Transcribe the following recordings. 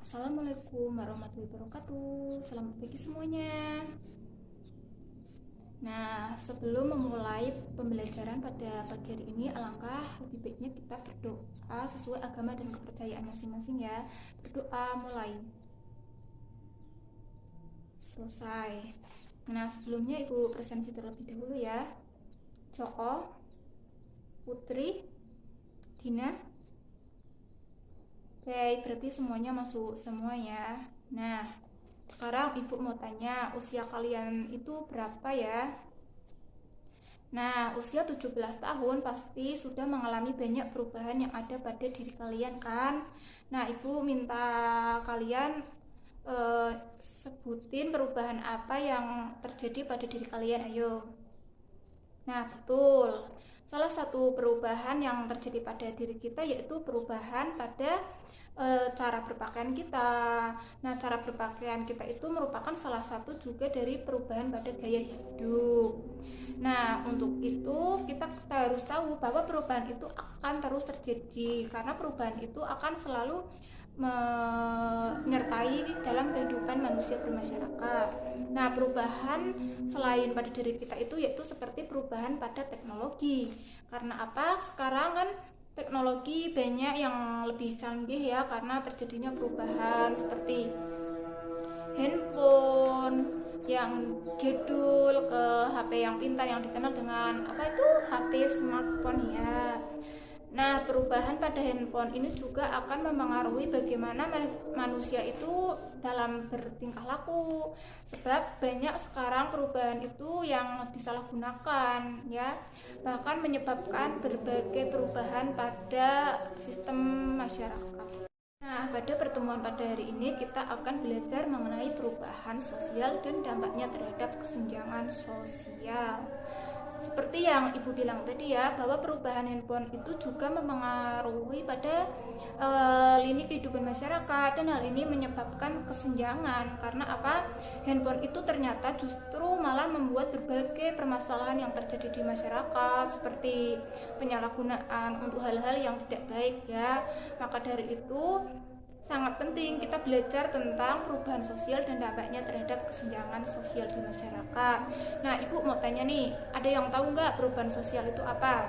Assalamualaikum warahmatullahi wabarakatuh. Selamat pagi semuanya. Nah, sebelum memulai pembelajaran pada pagi hari ini, alangkah lebih baiknya kita berdoa sesuai agama dan kepercayaan masing-masing ya. Berdoa mulai. Selesai. Nah, sebelumnya Ibu presentasi terlebih dahulu ya. Joko, Putri, Dina. Oke, berarti semuanya masuk semua ya. Nah, sekarang Ibu mau tanya, usia kalian itu berapa ya? Nah, usia 17 tahun pasti sudah mengalami banyak perubahan yang ada pada diri kalian kan? Nah, Ibu minta kalian eh, sebutin perubahan apa yang terjadi pada diri kalian, ayo. Nah, betul. Salah satu perubahan yang terjadi pada diri kita yaitu perubahan pada cara berpakaian kita. Nah, cara berpakaian kita itu merupakan salah satu juga dari perubahan pada gaya hidup. Nah, untuk itu kita harus tahu bahwa perubahan itu akan terus terjadi karena perubahan itu akan selalu menyertai dalam kehidupan manusia bermasyarakat. Nah, perubahan selain pada diri kita itu yaitu seperti perubahan pada teknologi. Karena apa? Sekarang kan teknologi banyak yang lebih canggih ya karena terjadinya perubahan seperti handphone yang jadul ke HP yang pintar yang dikenal dengan apa itu HP smartphone ya. Nah, perubahan pada handphone ini juga akan memengaruhi bagaimana manusia itu dalam bertingkah laku. Sebab banyak sekarang perubahan itu yang disalahgunakan ya. Bahkan menyebabkan berbagai perubahan pada sistem masyarakat. Nah, pada pertemuan pada hari ini kita akan belajar mengenai perubahan sosial dan dampaknya terhadap kesenjangan sosial. Seperti yang Ibu bilang tadi ya, bahwa perubahan handphone itu juga memengaruhi pada lini kehidupan masyarakat dan hal ini menyebabkan kesenjangan. Karena apa? Handphone itu ternyata justru malah membuat berbagai permasalahan yang terjadi di masyarakat seperti penyalahgunaan untuk hal-hal yang tidak baik ya. Maka dari itu sangat penting kita belajar tentang perubahan sosial dan dampaknya terhadap kesenjangan sosial di masyarakat. Nah, Ibu mau tanya nih, ada yang tahu nggak perubahan sosial itu apa?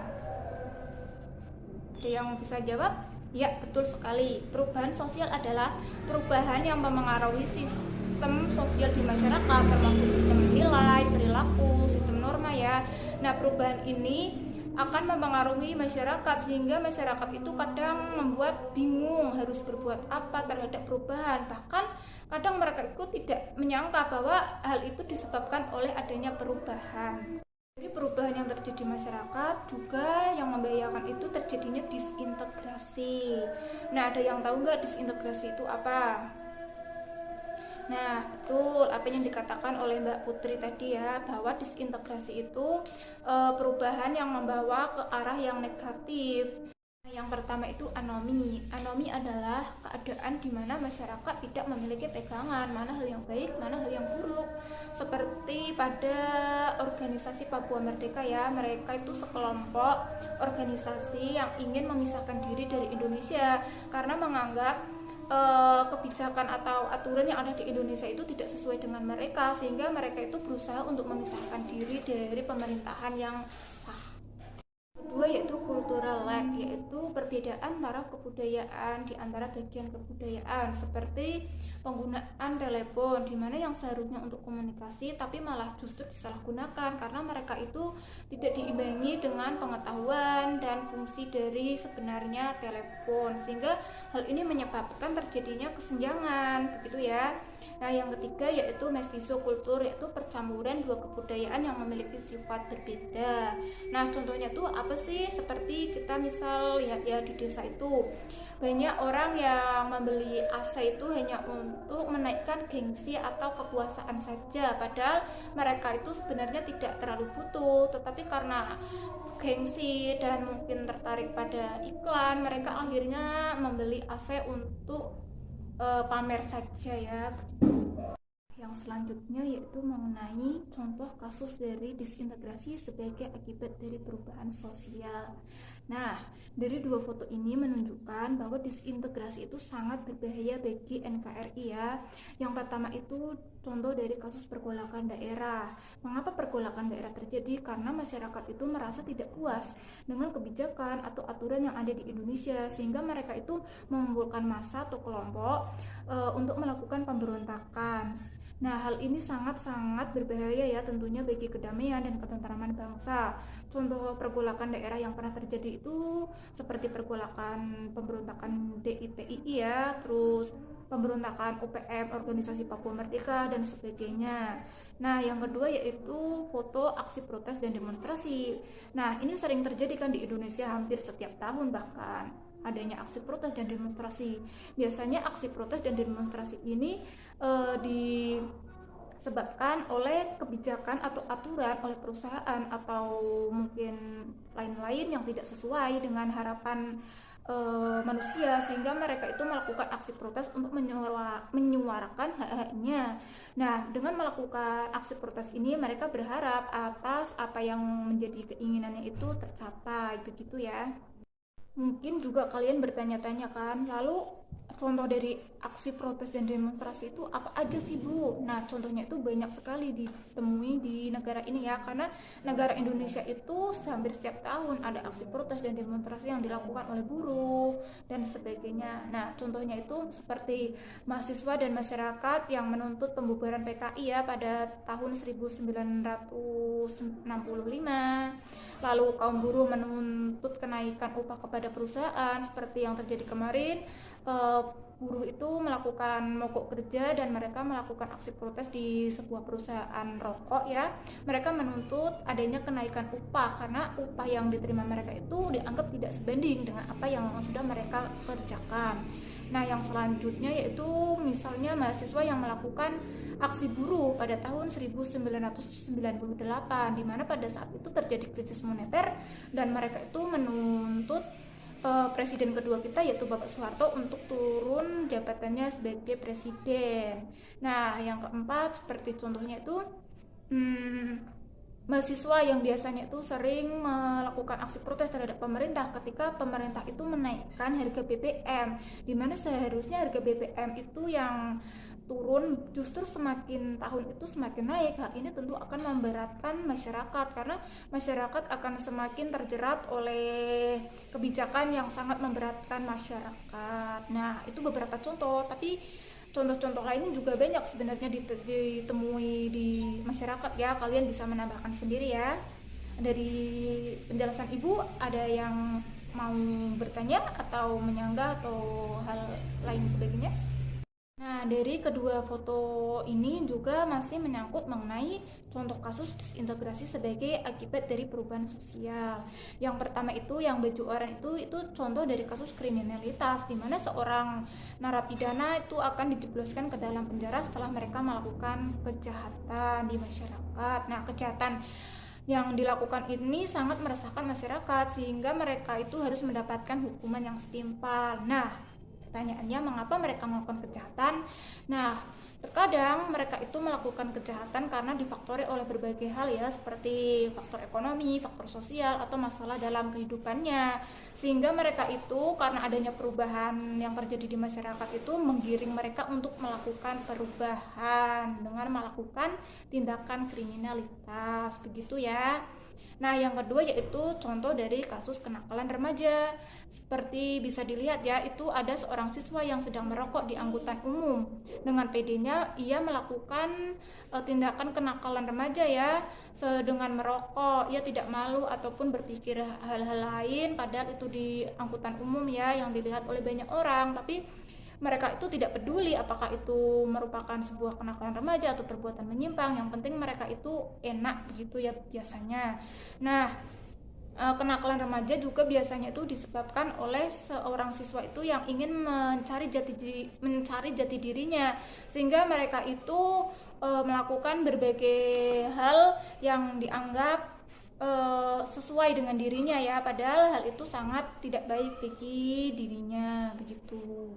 Ada yang bisa jawab? Ya, betul sekali. Perubahan sosial adalah perubahan yang memengaruhi sistem sosial di masyarakat, termasuk sistem nilai, perilaku, sistem norma ya. Nah, perubahan ini akan memengaruhi masyarakat sehingga masyarakat itu kadang membuat bingung harus berbuat apa terhadap perubahan. Bahkan kadang mereka itu tidak menyangka bahwa hal itu disebabkan oleh adanya perubahan. Jadi perubahan yang terjadi di masyarakat juga yang membahayakan itu terjadinya disintegrasi. Nah, ada yang tahu nggak disintegrasi itu apa? Nah, betul apa yang dikatakan oleh Mbak Putri tadi ya, bahwa disintegrasi itu perubahan yang membawa ke arah yang negatif. Nah, yang pertama itu anomi. Anomi adalah keadaan di mana masyarakat tidak memiliki pegangan mana hal yang baik, mana hal yang buruk. Seperti pada organisasi Papua Merdeka ya, mereka itu sekelompok organisasi yang ingin memisahkan diri dari Indonesia karena menganggap kebijakan atau aturan yang ada di Indonesia itu tidak sesuai dengan mereka sehingga mereka itu berusaha untuk memisahkan diri dari pemerintahan yang sah. Kedua yaitu cultural lag, yaitu perbedaan antara kebudayaan di antara bagian kebudayaan seperti penggunaan telepon di mana yang seharusnya untuk komunikasi tapi malah justru disalahgunakan karena mereka itu tidak diimbangi dengan pengetahuan dan fungsi dari sebenarnya telepon sehingga hal ini menyebabkan terjadinya kesenjangan begitu ya. Nah, yang ketiga yaitu mestizokultur, yaitu percampuran dua kebudayaan yang memiliki sifat berbeda. Nah, contohnya tuh apa sih? Seperti kita misal lihat ya di desa itu banyak orang yang membeli AC itu hanya untuk menaikkan gengsi atau kekuasaan saja, padahal mereka itu sebenarnya tidak terlalu butuh, tetapi karena gengsi dan mungkin tertarik pada iklan, mereka akhirnya membeli AC untuk pamer saja ya. Yang selanjutnya yaitu mengenai contoh kasus dari disintegrasi sebagai akibat dari perubahan sosial. Nah, dari dua foto ini menunjukkan bahwa disintegrasi itu sangat berbahaya bagi NKRI ya. Yang pertama itu contoh dari kasus pergolakan daerah. Mengapa pergolakan daerah terjadi? Karena masyarakat itu merasa tidak puas dengan kebijakan atau aturan yang ada di Indonesia, sehingga mereka itu mengumpulkan massa atau kelompok untuk melakukan pemberontakan. Nah, hal ini sangat-sangat berbahaya ya tentunya bagi kedamaian dan ketentraman bangsa. Contoh pergolakan daerah yang pernah terjadi itu seperti pergolakan pemberontakan DITII ya, terus pemberontakan UPM, Organisasi Papua Merdeka, dan sebagainya. Nah, yang kedua yaitu foto aksi protes dan demonstrasi. Nah, ini sering terjadi kan di Indonesia hampir setiap tahun bahkan adanya aksi protes dan demonstrasi. Biasanya aksi protes dan demonstrasi ini disebabkan oleh kebijakan atau aturan oleh perusahaan atau mungkin lain-lain yang tidak sesuai dengan harapan manusia, sehingga mereka itu melakukan aksi protes untuk menyuarakan hak-haknya. Nah, dengan melakukan aksi protes ini mereka berharap atas apa yang menjadi keinginannya itu tercapai, begitu ya. Mungkin juga kalian bertanya-tanya kan, lalu contoh dari aksi protes dan demonstrasi itu apa aja sih Bu? Nah, contohnya itu banyak sekali ditemui di negara ini ya, karena negara Indonesia itu hampir setiap tahun ada aksi protes dan demonstrasi yang dilakukan oleh buruh dan sebagainya. Nah, contohnya itu seperti mahasiswa dan masyarakat yang menuntut pembubaran PKI ya pada tahun 1965. Lalu kaum buruh menuntut kenaikan upah kepada perusahaan seperti yang terjadi kemarin. Buruh itu melakukan mogok kerja dan mereka melakukan aksi protes di sebuah perusahaan rokok ya. Mereka menuntut adanya kenaikan upah karena upah yang diterima mereka itu dianggap tidak sebanding dengan apa yang sudah mereka kerjakan. Nah, yang selanjutnya yaitu misalnya mahasiswa yang melakukan aksi buruh pada tahun 1998, di mana pada saat itu terjadi krisis moneter dan mereka itu menuntut presiden kedua kita yaitu Bapak Soeharto untuk turun jabatannya sebagai presiden. Nah, yang keempat seperti contohnya itu mahasiswa yang biasanya itu sering melakukan aksi protes terhadap pemerintah ketika pemerintah itu menaikkan harga BBM, di mana seharusnya harga BBM itu yang turun, justru semakin tahun itu semakin naik. Hal ini tentu akan memberatkan masyarakat karena masyarakat akan semakin terjerat oleh kebijakan yang sangat memberatkan masyarakat. Nah, itu beberapa contoh, tapi contoh-contoh lainnya juga banyak sebenarnya ditemui di masyarakat ya. Kalian bisa menambahkan sendiri ya. Dari penjelasan Ibu ada yang mau bertanya atau menyanggah atau hal lain sebagainya? Nah, dari kedua foto ini juga masih menyangkut mengenai contoh kasus disintegrasi sebagai akibat dari perubahan sosial. Yang pertama itu yang baju oranye itu contoh dari kasus kriminalitas, di mana seorang narapidana itu akan dijebloskan ke dalam penjara setelah mereka melakukan kejahatan di masyarakat. Nah, kejahatan yang dilakukan ini sangat meresahkan masyarakat sehingga mereka itu harus mendapatkan hukuman yang setimpal. Nah, pertanyaannya mengapa mereka melakukan kejahatan? Nah, terkadang mereka itu melakukan kejahatan karena difaktori oleh berbagai hal ya, seperti faktor ekonomi, faktor sosial, atau masalah dalam kehidupannya. Sehingga mereka itu karena adanya perubahan yang terjadi di masyarakat itu menggiring mereka untuk melakukan perubahan dengan melakukan tindakan kriminalitas, begitu ya. Nah, yang kedua yaitu contoh dari kasus kenakalan remaja. Seperti bisa dilihat ya, itu ada seorang siswa yang sedang merokok di angkutan umum. Dengan pedenya ia melakukan tindakan kenakalan remaja ya, dengan merokok. Ia tidak malu ataupun berpikir hal-hal lain, padahal itu di angkutan umum ya yang dilihat oleh banyak orang, tapi mereka itu tidak peduli apakah itu merupakan sebuah kenakalan remaja atau perbuatan menyimpang. Yang penting mereka itu enak begitu ya biasanya. Nah, kenakalan remaja juga biasanya itu disebabkan oleh seorang siswa itu yang ingin mencari jati dirinya, sehingga mereka itu melakukan berbagai hal yang dianggap sesuai dengan dirinya ya, padahal hal itu sangat tidak baik bagi dirinya begitu.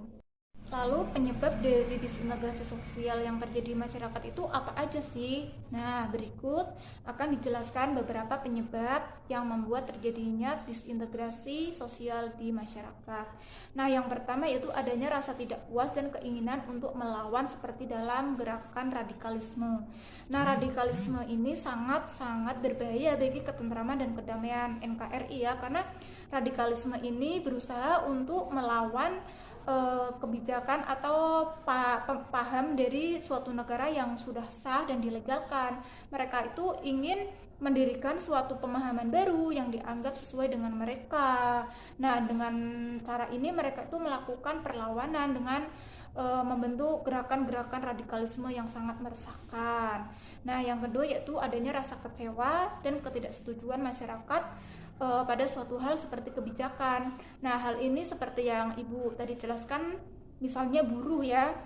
Lalu penyebab dari disintegrasi sosial yang terjadi di masyarakat itu apa aja sih? Nah, berikut akan dijelaskan beberapa penyebab yang membuat terjadinya disintegrasi sosial di masyarakat. Nah, yang pertama yaitu adanya rasa tidak puas dan keinginan untuk melawan seperti dalam gerakan radikalisme. Nah, radikalisme ini sangat-sangat berbahaya bagi ketentraman dan kedamaian NKRI ya, karena radikalisme ini berusaha untuk melawan kebijakan atau paham dari suatu negara yang sudah sah dan dilegalkan. Mereka itu ingin mendirikan suatu pemahaman baru yang dianggap sesuai dengan mereka. Nah, dengan cara ini mereka itu melakukan perlawanan dengan membentuk gerakan-gerakan radikalisme yang sangat meresahkan. Nah, yang kedua yaitu adanya rasa kecewa dan ketidaksetujuan masyarakat pada suatu hal seperti kebijakan. Nah, hal ini seperti yang Ibu tadi jelaskan, misalnya buruh ya.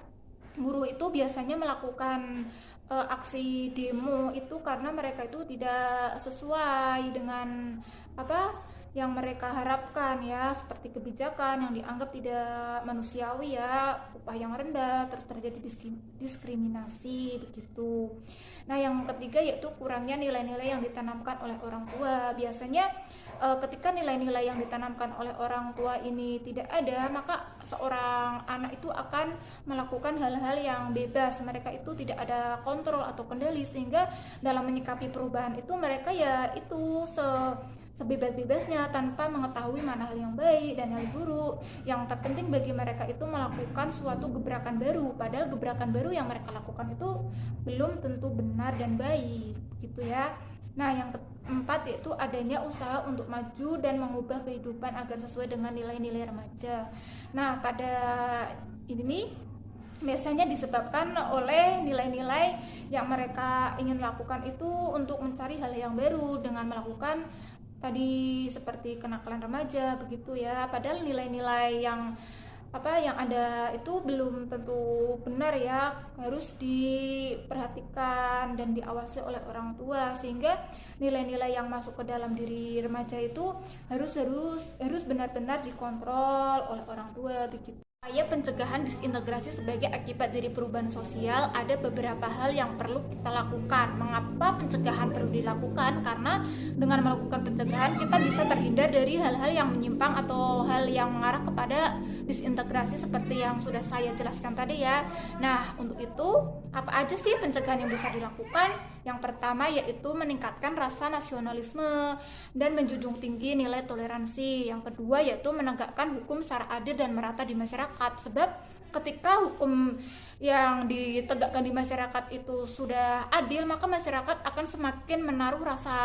Buruh itu biasanya melakukan aksi demo itu karena mereka itu tidak sesuai dengan apa yang mereka harapkan ya, seperti kebijakan yang dianggap tidak manusiawi ya, upah yang rendah, terus terjadi diskriminasi begitu. Nah, yang ketiga yaitu kurangnya nilai-nilai yang ditanamkan oleh orang tua. Biasanya ketika nilai-nilai yang ditanamkan oleh orang tua ini tidak ada, maka seorang anak itu akan melakukan hal-hal yang bebas. Mereka itu tidak ada kontrol atau kendali, sehingga dalam menyikapi perubahan itu mereka ya itu sebebas-bebasnya tanpa mengetahui mana hal yang baik dan hal buruk. Yang terpenting bagi mereka itu melakukan suatu gebrakan baru, padahal gebrakan baru yang mereka lakukan itu belum tentu benar dan baik gitu ya. Nah, yang keempat yaitu adanya usaha untuk maju dan mengubah kehidupan agar sesuai dengan nilai-nilai remaja. Nah, pada ini biasanya disebabkan oleh nilai-nilai yang mereka ingin lakukan itu untuk mencari hal yang baru dengan melakukan tadi seperti kenakalan remaja begitu ya. Padahal nilai-nilai yang ada itu belum tentu benar ya, harus diperhatikan dan diawasi oleh orang tua, sehingga nilai-nilai yang masuk ke dalam diri remaja itu harus benar-benar dikontrol oleh orang tua begitu. Upaya pencegahan disintegrasi sebagai akibat dari perubahan sosial, ada beberapa hal yang perlu kita lakukan. Mengapa pencegahan perlu dilakukan? Karena dengan melakukan pencegahan kita bisa terhindar dari hal-hal yang menyimpang atau hal yang mengarah kepada disintegrasi seperti yang sudah saya jelaskan tadi ya. Nah, untuk itu apa aja sih pencegahan yang bisa dilakukan? Yang pertama yaitu meningkatkan rasa nasionalisme dan menjunjung tinggi nilai toleransi. Yang kedua yaitu menegakkan hukum secara adil dan merata di masyarakat. Sebab ketika hukum yang ditegakkan di masyarakat itu sudah adil, maka masyarakat akan semakin menaruh rasa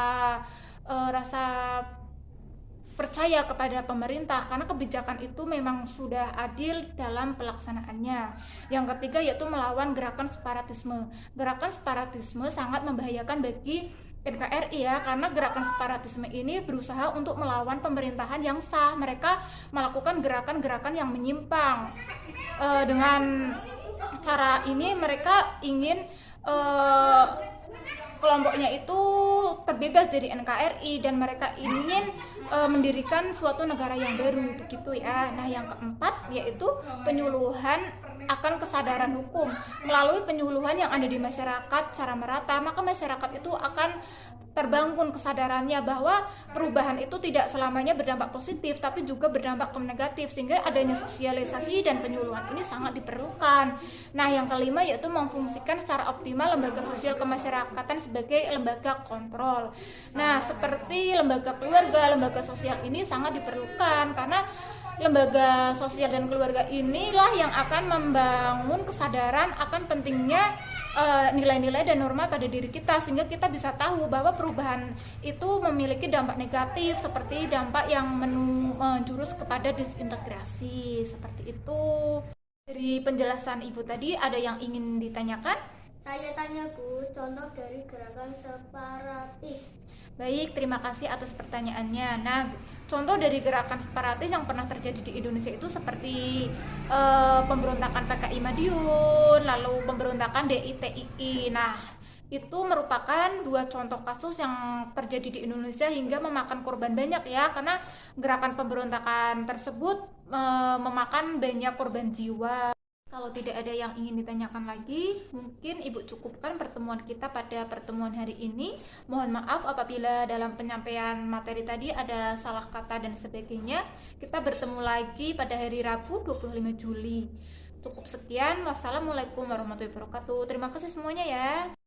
percaya kepada pemerintah karena kebijakan itu memang sudah adil dalam pelaksanaannya. Yang ketiga yaitu melawan gerakan separatisme. Gerakan separatisme sangat membahayakan bagi NKRI ya, karena gerakan separatisme ini berusaha untuk melawan pemerintahan yang sah. Mereka melakukan gerakan-gerakan yang menyimpang. Dengan cara ini mereka ingin kelompoknya itu terbebas dari NKRI dan mereka ingin mendirikan suatu negara yang baru begitu ya. Nah, yang keempat yaitu penyuluhan akan kesadaran hukum. Melalui penyuluhan yang ada di masyarakat secara merata, maka masyarakat itu akan terbangun kesadarannya bahwa perubahan itu tidak selamanya berdampak positif tapi juga berdampak negatif, sehingga adanya sosialisasi dan penyuluhan ini sangat diperlukan. Nah, yang kelima yaitu memfungsikan secara optimal lembaga sosial kemasyarakatan sebagai lembaga kontrol. Nah, seperti lembaga keluarga, lembaga sosial ini sangat diperlukan karena lembaga sosial dan keluarga inilah yang akan membangun kesadaran akan pentingnya nilai-nilai dan norma pada diri kita, sehingga kita bisa tahu bahwa perubahan itu memiliki dampak negatif seperti dampak yang menjurus kepada disintegrasi seperti itu. Dari penjelasan Ibu tadi ada yang ingin ditanyakan? Saya tanya Bu, contoh dari gerakan separatis. Baik, terima kasih atas pertanyaannya. Nah, contoh dari gerakan separatis yang pernah terjadi di Indonesia itu seperti pemberontakan PKI Madiun, lalu pemberontakan DITII. Nah, itu merupakan dua contoh kasus yang terjadi di Indonesia hingga memakan korban banyak ya, karena gerakan pemberontakan tersebut memakan banyak korban jiwa. Kalau tidak ada yang ingin ditanyakan lagi, mungkin Ibu cukupkan pertemuan kita pada pertemuan hari ini. Mohon maaf apabila dalam penyampaian materi tadi ada salah kata dan sebagainya. Kita bertemu lagi pada hari Rabu 25 Juli. Cukup sekian. Wassalamualaikum warahmatullahi wabarakatuh. Terima kasih semuanya ya.